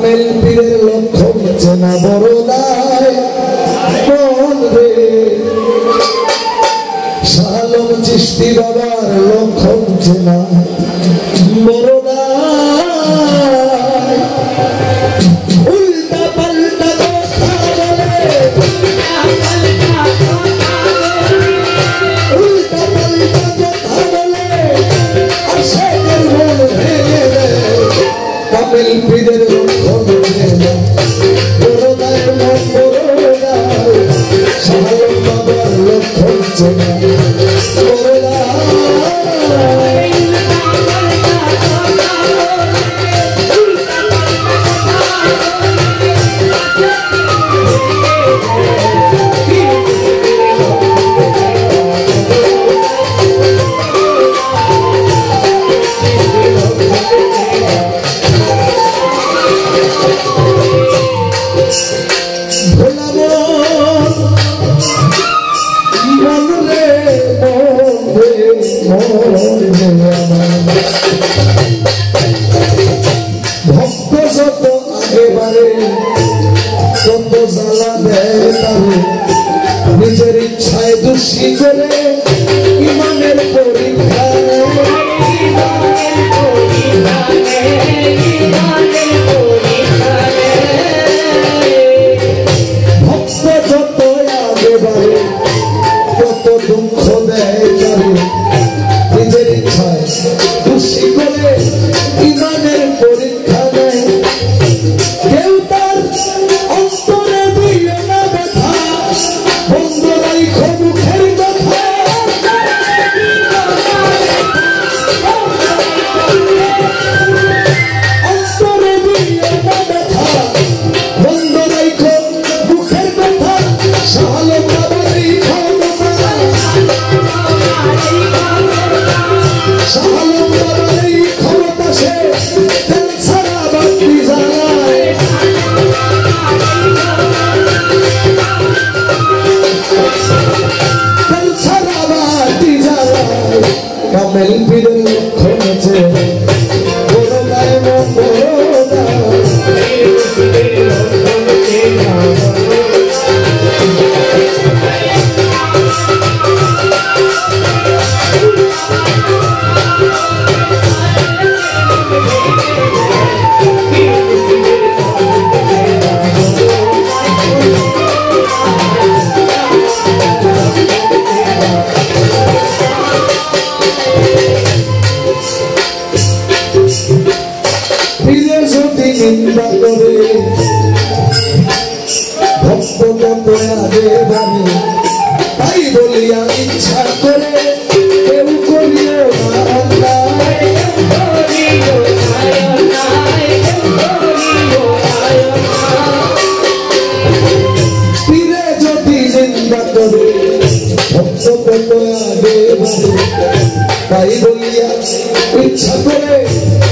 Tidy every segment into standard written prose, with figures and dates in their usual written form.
কামেল পীরের লক্ষণ চেনা বড়দায় মন রে শাহ আলম চিশতি বাবার লক্ষণ চেনা বড়দায় উল্টা পাল্টা কথা বলে উল্টা পাল্টা কথা বলে আশেকের মন ভেঙে দেয় কামেল পীরের লক্ষণ চেনা বড়দায় মন বড়দায় শাহ আলম বাবার লক্ষণ চেনা ভক্ত যত আগেবারে তত জ্বালা দেয় তারে নিজের ইচ্ছায় দোষী করে ইমানের পরীক্ষা ভক্ত যত আগেবারে তত দুঃখ দেয় তারে নিজের ইচ্ছায় দোষী করে ইমানের পরীক্ষা নেয় কেউ তার অন্তরে দিও না ব্যথা বন্ধ রাখো মুখের কথা অন্তরে দিও না ব্যথা বন্ধ রাখো মুখের কথা শাহ আলম বাবারই ক্ষমতা শাহ আলম বাবারই ক্ষমতা সে তেল ছাড়া বাতি জ্বালায় তেল ছাড়া বাতি জ্বালায় কামেল পীরের লক্ষণ চেনা বড়দায় মন বড়দায় নিন্দা করে ভক্ত কত আগে বাড়ি তাই বলিয়া ইচ্ছা করে কেউ করিও না পীরে যদি নিন্দা করে ভক্ত কত আগে বাড়ি তাই বলিয়া ইচ্ছা করে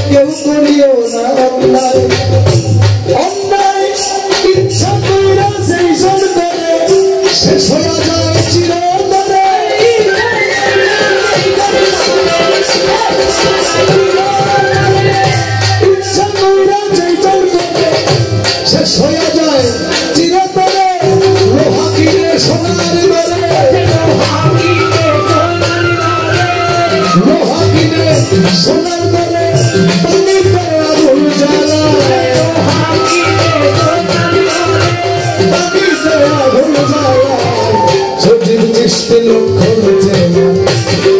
কেউ করিও না অন্যায় অন্যায় ইচ্ছা করে সেই সব করে শেষ হয়ে যায় চিরতরে ইচ্ছা করে সেই সব করে শেষ হয়ে যায় চিরতরে লোহা কিনে সোনার দরে লোহা কিনে সোনার দরে সজীব চিশতি লক্ষণ চেনা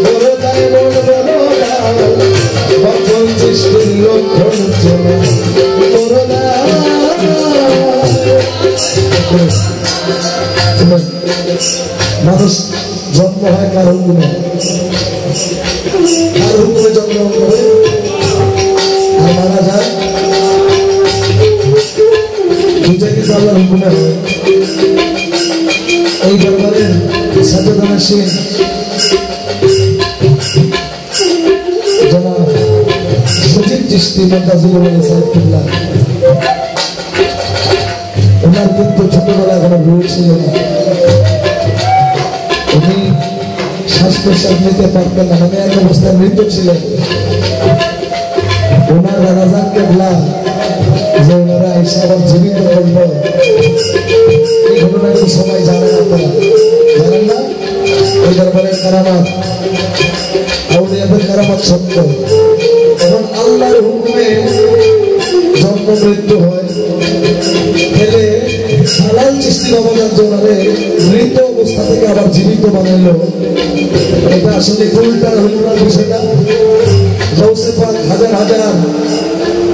বড়দায় মন বড়দায় ভগবান চিশতির লক্ষণ চেনা বড়দায় মানুষ জন্ম হয় কার হুকুমে জন্ম করে আর মারা যায় দুইটা কিছু আল্লাহর হুকুমে হয় এই দরবারের সাজেদানা সিং জনাব সজীব চিশতি মাদ্দাজিলুল সাইফুল্লাহ ওনার কিন্তু ছোটবেলায় কোনো রোগ ছিল না উনি শ্বাস প্রশ্বাস নিতে পারতেন না মানে এক অবস্থায় মৃত ছিলেন ওনার রাজাকে বলা যে ওনারা এসে আবার জীবিত করবো। এই ঘটনাগুলো সবাই জানেন, আপনারা জানেন না? ওই দরবারের কারামাত, আউলিয়াদের কারামাত সত্য। এখন আল্লাহর হুকুমে জন্ম মৃত্যু হয়, ফেলে হালাল চিস্তি বাবাজার জোনারে মৃত অবস্থা থেকে আবার জীবিত বানাইলো। এটা আসলে উল্টা হইল না বিষয়টা। গৌসে পাক হাজার হাজার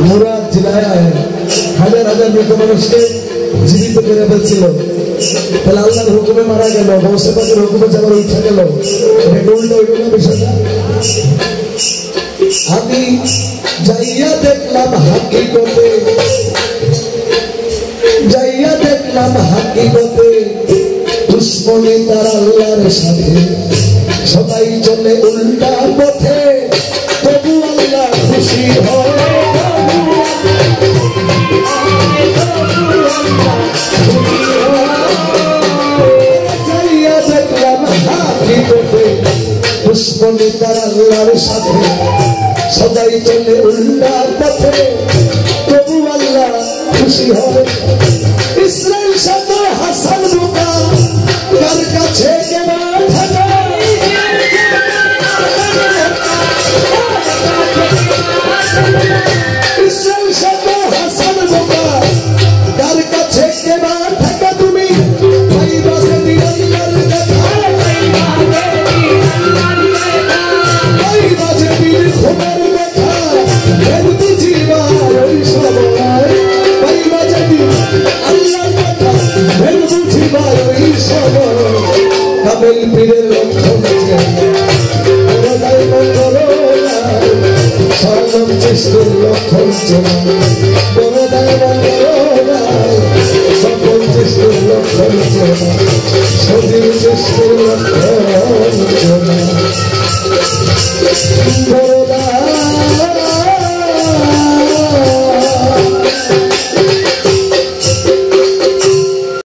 মুরাদ জেলায় হাজার হাজার মৃত মানুষকে জীবিত করে ফেলছিল, তাহলে আল্লাহর হুকুমে মারা গেল, গৌসে পাকের হুকুমে যাবার উঠে গেল। এটা উল্টা হইল না বিষয়টা। আমি যাইয়া দেখলাম হাকিকতে, যাইয়া দেখলাম হাকিকতে দুশ্মনী তার আল্লাহর সাথে, সবাই চলে উল্টা পথে, তবু আল্লাহ খুশি হয়। যাইয়া দেখলাম হাকিকতে দুশ্মনী তার আল্লাহর সাথে, সবাই চলে উল্টা পথে, তবু আল্লাহ খুশি হয়। ইসরাইল সাথে হাসান বোকা কার কাছে কেনা থাকা, ইসরাইল সাথে হাসান বোকা কার কাছে কেনা থাকা, তুমি পাইবা সেদিন আল্লাহর দেখা, পাইবা সেদিন খোদার দেখা, এমনি জীবন ওই সময়, পাইবা সেদিন আল্লাহর দেখা, এমনি জীবন ওই সময়। কামেল পীরের লক্ষণ সরলম চেষ্টের লক্ষণ চেনা, বড়দায় মঙ্গলায় সকল চেষ্টের লক্ষণ চেনা, সজীব চেষ্টের লক্ষণ